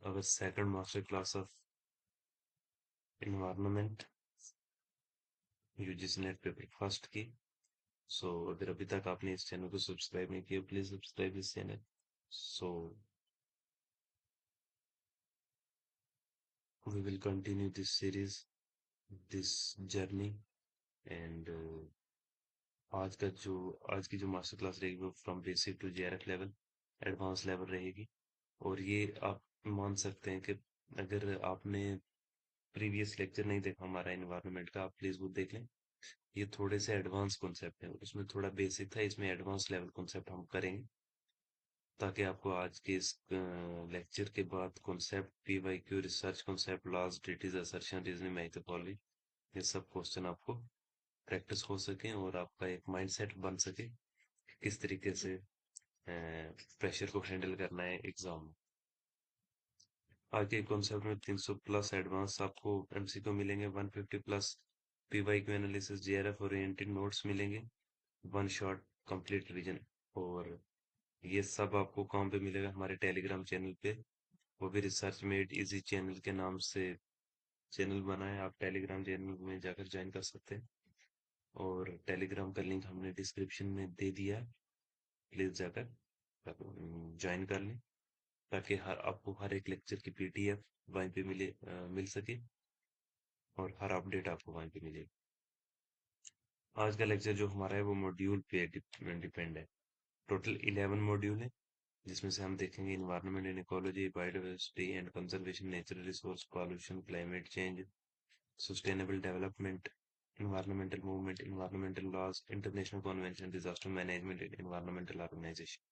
our second master class of environment UGC net paper first की। सो अगर अभी तक आपने इस चैनल को सब्सक्राइब नहीं किया, please subscribe this channel. So we will continue this series, this journey, and आज की जो मास्टर क्लास रहेगी वो from basic to JRF level, advance level रहेगी। और ये आप मान सकते हैं कि अगर आपने प्रीवियस लेक्चर नहीं देखा हमारा एनवायरनमेंट का, आप प्लीज वो देख लें। ये थोड़े से एडवांस कॉन्सेप्ट है, उसमें थोड़ा बेसिक था, इसमें एडवांस लेवल कॉन्सेप्ट हम करेंगे, ताकि आपको आज के इस लेक्चर के बाद concept, PYQ, research concept, laws, treaties, assertion, reasoning, methodology, ये सब क्वेश्चन आपको प्रैक्टिस हो सके और आपका एक माइंडसेट बन सके किस तरीके से प्रेशर को हैंडल करना है एग्जाम में। आगे कॉन्सेप्ट में 300 प्लस एडवांस आपको एमसीक्यू मिलेंगे, 150 plus PYQ analysis, JRF oriented notes मिलेंगे, वन शॉट कंप्लीट रिवीजन। और ये सब आपको कहाँ पे मिलेगा? हमारे टेलीग्राम चैनल पे, वो भी रिसर्च मेड इजी चैनल के नाम से चैनल बना है। आप टेलीग्राम चैनल में जाकर ज्वाइन कर सकते हैं, और टेलीग्राम का लिंक हमने डिस्क्रिप्शन में दे दिया है, प्लीज जाकर ज्वाइन कर लें, ताकि हर आपको हर एक लेक्चर की पीडीएफ वहीं पे मिल सके, और हर अपडेट आपको वहीं पे मिले। आज का लेक्चर जो हमारा है वो मॉड्यूल पे डिपेंड है। टोटल 11 मॉड्यूल है, जिसमें से हम देखेंगे environment and ecology, biodiversity and conservation, natural resource, pollution, climate change, sustainable development, environmental movement, environmental laws, international convention, disaster management and environmental organization।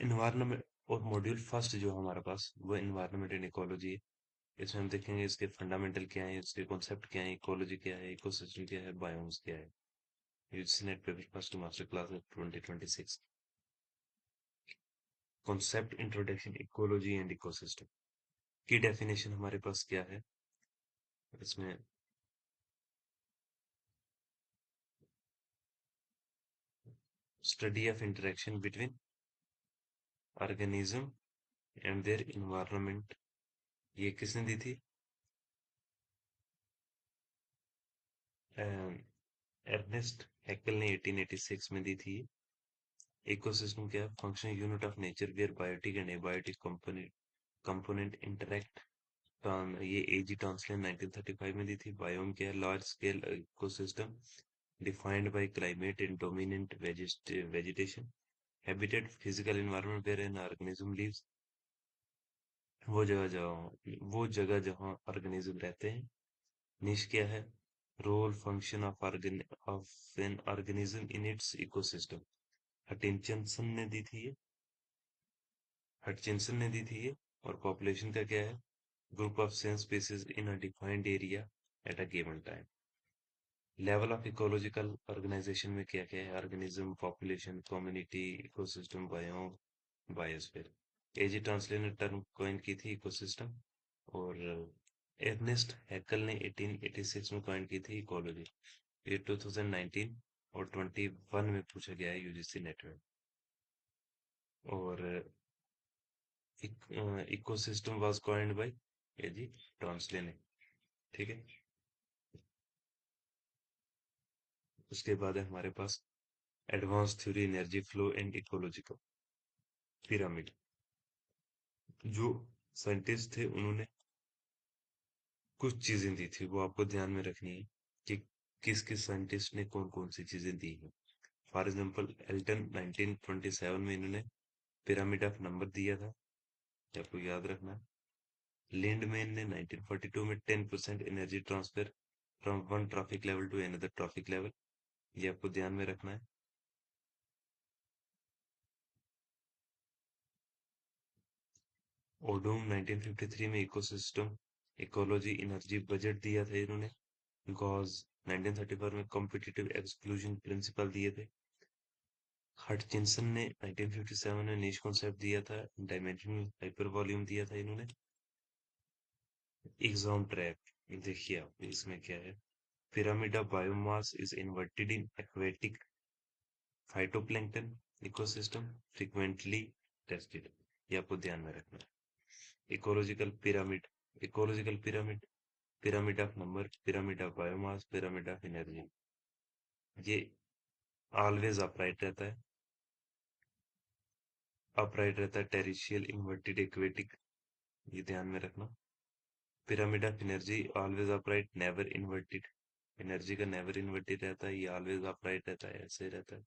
environment और मॉड्यूल फर्स्ट जो हमारे पास वो environment एंड इकोलॉजी है। इसमें हम देखेंगे इसके फंडामेंटल क्या है, इसके कॉन्सेप्ट क्या है, इकोलॉजी क्या है, इकोसिस्टम क्या है, बायोम्स क्या है। UGC net paper first master class 2026। Concept introduction, ecology and ecosystem की डेफिनेशन हमारे पास क्या है इसमें? Study of interaction between organism and their environment. ये किसने दी थी? एर्नेस्ट हैक्कल ने 1886 में दी थी। इकोसिस्टम क्या है? Functional unit of nature where biotic and abiotic component interact. ये एजी टॉन्सले 1935 में दी थी। बायोम क्या है? Large scale ecosystem defined by climate and dominant vegetation. Habitat, physical environment where an organism lives, वो जगह जहाँ ऑर्गेनिज्म रहते हैं। निश क्या है? Role function of an organism in its ecosystem. Hutchinson ने दी थी ये हटचिंसन ने दी थी ये। और पॉपुलेशन का क्या है? Group of same species in a defined area at a given time. Level of ecological organisation में क्या क्या है? Organism, population, community, ecosystem, biome, biosphere. AG Tansley ने टर्म कॉइन की थी इकोसिस्टम, और एर्नेस्ट हैक्कल ने 1886 में कॉइन की थी इकोलॉजी। ये 2019 और 21 में पूछा गया है यूजीसी नेट में। और ecosystem was coined by AG Tansley ने। ठीक है। उसके बाद है हमारे पास advance theory energy flow and ecological pyramid. जो साइंटिस्ट थे उन्होंने कुछ चीजें दी थी, वो आपको ध्यान में रखनी है कि किस किस साइंटिस्ट ने कौन कौन सी चीजें दी हैं। फॉर एग्जाम्पल एल्टन 1927 में इन्होंने पिरामिड ऑफ नंबर दिया था, ये आपको याद रखना है। लिंडमैन ने 1942 में 10% energy transfer from one trophic level to another trophic level, ये आपको ध्यान में रखना है। ओडोम 1953 में इकोसिस्टम, इकोलॉजी, एनर्जी बजट दिया था इन्होंने। गॉस 1934 में कॉम्पिटिटिव एक्सक्लूजन प्रिंसिपल दिए थे। हटचिंसन ने 1957 में निश कॉन्सेप्ट दिया था। डायमेंशनल हाइपर वॉल्यूम दिया था इन्होंने। एग्जाम ट्रैप, देखिए आप इसमें क्या है? Pyramid of biomass is inverted in aquatic phytoplankton ecosystem, frequently tested. ये आपको ध्यान में रखना है। Ecological pyramid, pyramid of number, pyramid of biomass, pyramid of energy. ये ऑलवेज अपराइट रहता है, टेरिशियल इन्वर्टेड इक्वेटिक, ये ध्यान में रखना। Pyramid of energy always upright, never inverted, energy का नेवर इन्वर्टेड रहता है, ये ऑलवेज अपराइट रहता है, ऐसे रहता है।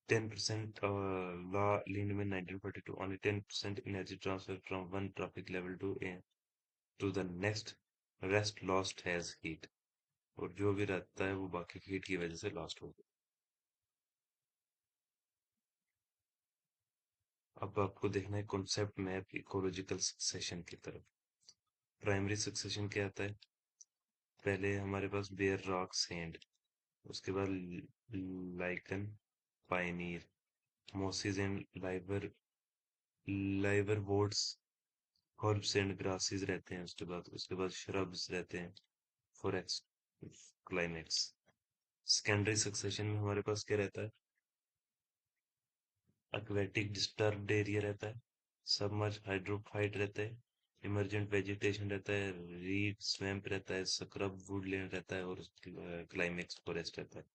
10% law Lindemann 1942, only 10% energy transfer from one trophic level to the next, rest lost has heat, और जो भी रहता है वो बाकी हीट की वजह से लॉस्ट हो गया। अब आपको देखना है कॉन्सेप्ट मैप इकोलॉजिकल सक्सेशन की तरफ। प्राइमरी सक्सेशन क्या आता है? पहले हमारे पास बेयर रॉक सैंड, उसके बाद lichen, pioneer, mosses and liverworts, herbs and grasses रहते हैं, उसके बाद श्रब्स रहते हैं, फॉरेस्ट, क्लाइमेक्स। सेकेंडरी सक्सेशन में हमारे पास क्या रहता है? एक्वेटिक डिस्टर्ब्ड एरिया रहता है, सबमर्ज हाइड्रोफाइट रहता है, इमर्जेंट वेजिटेशन रहता है, रीड स्वैम्प रहता है, स्क्रब वुडलैंड रहता है, और क्लाइमेक्स फॉरेस्ट रहता है।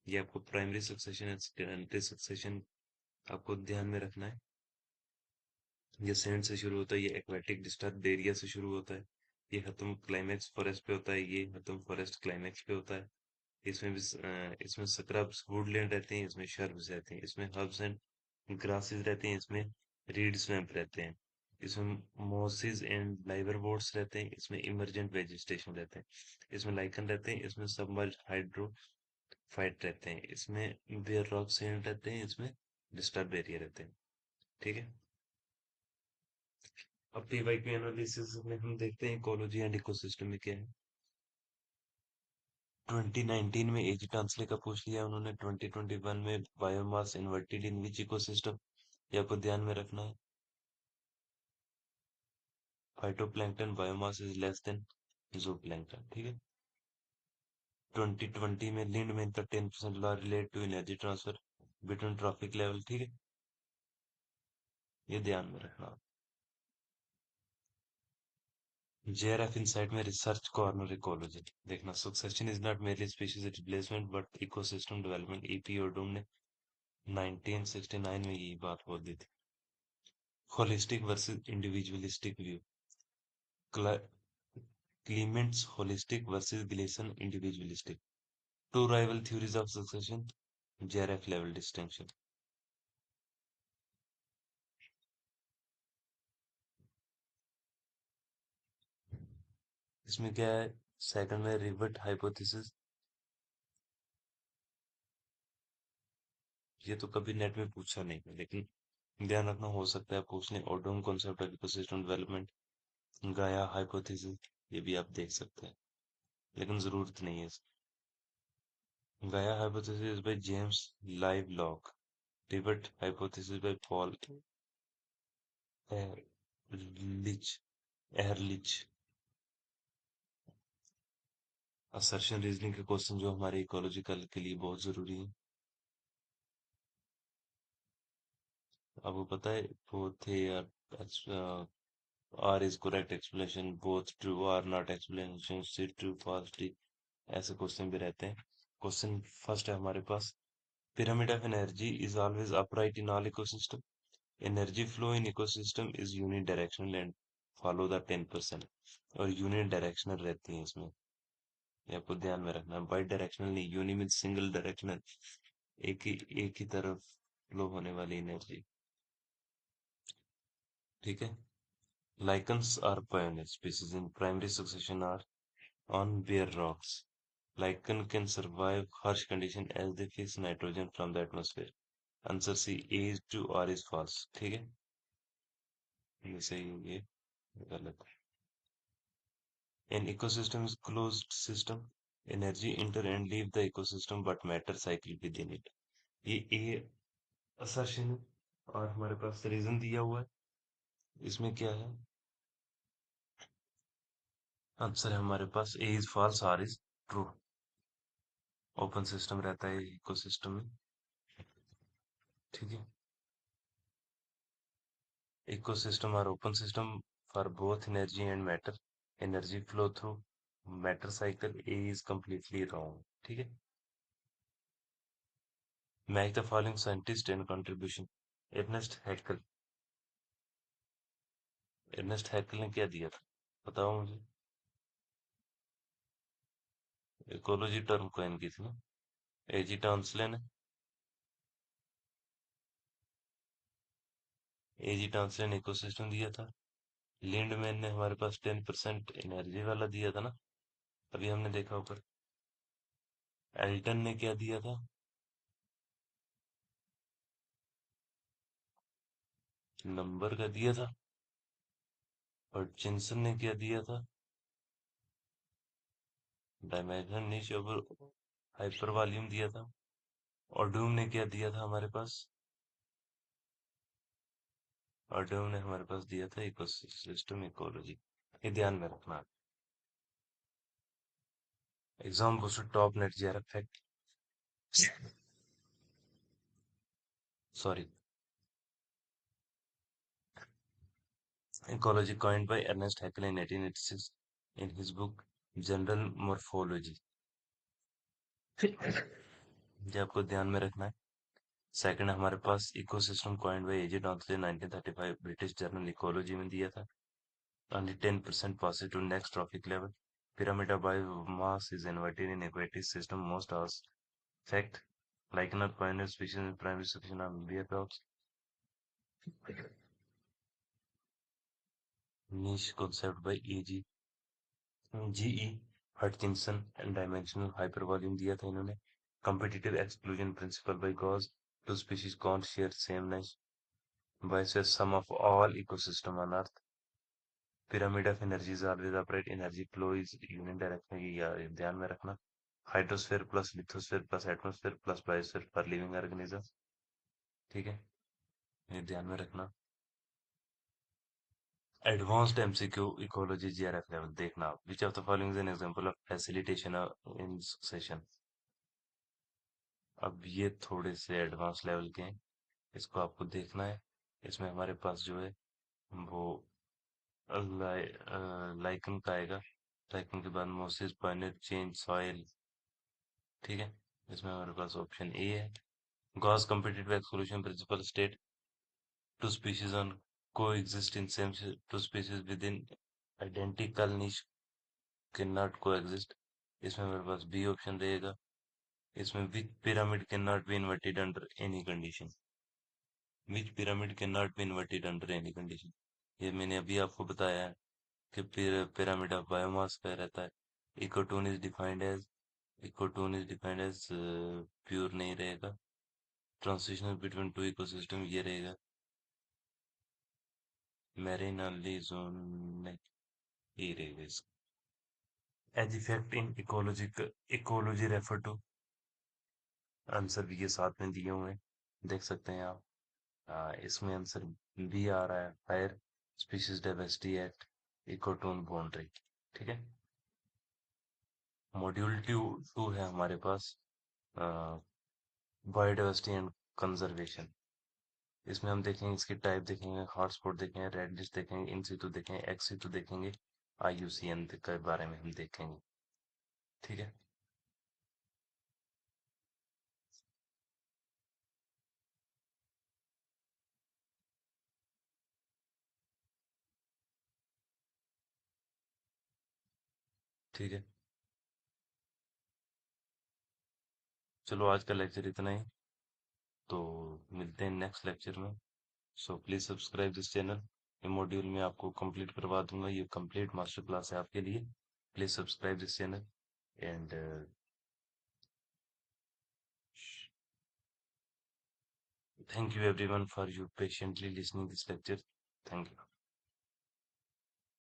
ये आपको primary succession and secondary succession आपको ध्यान में रखना है। ये सैंड से शुरू होता है, ये एक्वेटिक डिस्टर्ब्ड एरिया से शुरू होता है, ये खत्म क्लाइमेक्स फॉरेस्ट पे होता है, ये खत्म फॉरेस्ट क्लाइमेक्स पे होता है। इसमें स्क्रब्स वुडलैंड रहते हैं, इसमें शर्ब्स रहते हैं, इसमें हर्ब्स एंड ग्रासेस रहते हैं, इसमें रीड स्वैम्प रहते हैं, इसमें मॉसेस एंड लाइवरवोर्ड्स रहते हैं, इसमें इमर्जेंट वेजिटेशन रहते हैं, इसमें लाइकन रहते हैं, इसमें सबमर्ज हाइड्रोफाइट रहते हैं, इसमें बेयर रॉक सैंड रहते हैं, इसमें डिस्टर्ब एरिया रहते हैं। ठीक है। अब पीवाईक्यू एनालिसिस में हम देखते हैं इकोलॉजी एंड इकोसिस्टम में क्या है। 2019 में एजी टांसले का पूछ लिया उन्होंने, 2021 में biomass inverted in which ecosystem, ये आपको ध्यान में रखना है। Phytoplankton biomass is less than zooplankton. ठीक है। 2020 में लिंडमैन का 10% law relate to energy transfer between trophic level. ठीक है, ये ध्यान में रखना। जेआरएफ इनसाइट में रिसर्च कॉर्नर इकोलॉजी देखना, succession is not merely species replacement but ecosystem development, EP Odum ने 1969 में यही बात बोल दी थी। Holistic versus individualistic view, Clements holistic versus Gleason individualistic, two rival theories of succession, JRF level distinction. इसमें क्या है? सेकंड में रिवर्ट हाइपोथेसिस, ये तो कभी नेट में पूछा नहीं है, लेकिन ध्यान रखना, हो सकता है पूछने। ओडोम कॉन्सेप्ट ऑफ इकोसिस्टम डेवलपमेंट, गाया हाइपोथेसिस, ये भी आप देख सकते हैं, लेकिन जरूरत नहीं है। Gaia hypothesis by James Lovelock, rivet hypothesis by Paul Ehrlich Ehrlich. Assertion reasoning के क्वेश्चन जो हमारे इकोलॉजिकल के लिए बहुत जरूरी है। आपको पता है वो थे यार, R is correct explanation, both true R not explanation, C true false T, ऐसे क्वेश्चन भी रहते हैं। क्वेश्चन फर्स्ट है हमारे पास, pyramid of energy is always upright in all ecosystem. Energy flow in ecosystem is unidirectional and follow the 10%, और unidirectional रहती है इसमें, ये आपको ध्यान में रखना है। बाई डायरेक्शनल नहीं, यूनि मीन सिंगल डायरेक्शनल, एक ही तरफ फ्लो होने वाली एनर्जी। ठीक है। Lichens are pioneer species in primary succession are on bare rocks. Lichen can survive harsh conditions as they fix nitrogen from the atmosphere. Answer C, A is true R is false. ठीक है, ये सही है, ये गलत है। An ecosystem is closed system. Energy enter and leave the ecosystem but matter cycle within it. ये ए assertion है, और हमारे पास रीजन दिया हुआ है। इसमें क्या है? आंसर है हमारे पास A is false, R is true. Open system रहता है इकोसिस्टम में। ठीक है। ecosystem are open system for both energy and matter. Energy flow through matter cycle. A is completely wrong. ठीक है. Make the following scientist and contribution. Ernest Haeckel. Ernest Haeckel ने क्या दिया था? बताओ मुझे. इकोलॉजी टर्म कॉइन की थी ना. एजी टॉन्सले ने. एजी टॉन्सले ने इकोसिस्टम दिया था. लिंडमैन ने हमारे पास 10% एनर्जी वाला दिया था ना. अभी हमने देखा ऊपर. एल्टन ने क्या दिया था? नंबर का दिया था. और चिंसन ने क्या दिया था? डायमेंशन निश ओवर हाइपर वॉल्यूम दिया था. और डूम ने क्या दिया था हमारे पास? और डूम ने हमारे पास दिया था इकोसिस्टम इकोलॉजी. ये ध्यान में रखना. एग्जाम को top NET JRF fact. Sorry. Ecology coined by Ernest Haeckel in 1886 in his book General Morphology. ये आपको ध्यान में रखना है. सेकंड हमारे पास ecosystem coined by AJ Tansley 1935 British journal ecology में दिया था. Only 10% passes to next trophic level. Pyramid of biomass is inverted in aquatic system. Most are fact. Lichen pioneer species in primary section are bear dogs. Niche concept by E.G. GE Hutchinson and dimensional hypervolume दिया था इन्होंने. Competitive exclusion principle by Gauss. Two species can't share same niche. Biases sum of all ecosystem on Earth. Pyramid of energy is always upright. Energy flow is unidirectional. ये ध्यान में रखना. Hydrosphere plus lithosphere plus atmosphere plus biosphere per living organism. ठीक है. ये ध्यान में रखना. Advanced MCQ ecology GRF level देखना. Which of the following is an example of facilitation in succession? अब ये थोड़े से एडवांस लेवल के हैं. इसको आपको देखना है. इसमें हमारे पास जो है वो लाइकन का आएगा. लाइकन के बाद मोसिस पॉइंटेड चेंज सॉइल. ठीक है. इसमें हमारे पास ऑप्शन ए है. Gauss competitive exclusion principle state two species on coexist in same two species within identical niche cannot coexist. इसमें हमारे पास बी ऑप्शन रहेगा. इसमें which pyramid cannot be inverted under any condition. Which pyramid cannot be inverted under any condition. ये मैंने अभी आपको बताया है कि pyramid of biomass का रहता है. Ecotone is defined as ecotone is defined as pure नहीं रहेगा. Transition between two ecosystem ये रहेगा. Marine only zone नहीं, ये रहेगा इसका. As effect in ecology refer to. Answer भी ये साथ में दिए हुए हैं. देख सकते हैं आप. इसमें आंसर बी आ रहा है. Higher species diversity at ecotone boundary. ठीक है. मॉड्यूल टू है हमारे पास बायोडाइवर्सिटी एंड कंजर्वेशन. इसमें हम देखेंगे इसकी टाइप देखेंगे. हॉटस्पॉट देखेंगे. रेड लिस्ट देखेंगे. इन सितु देखेंगे. एक्स सितु देखेंगे. IUCN के बारे में हम देखेंगे. ठीक है. ठीक है. चलो आज का लेक्चर इतना ही. तो मिलते हैं नेक्स्ट लेक्चर में. So please subscribe this channel. ये मॉड्यूल में आपको कंप्लीट करवा दूंगा. ये कंप्लीट मास्टर क्लास है आपके लिए. Please subscribe this channel and thank you everyone for you patiently listening this lecture. Thank you.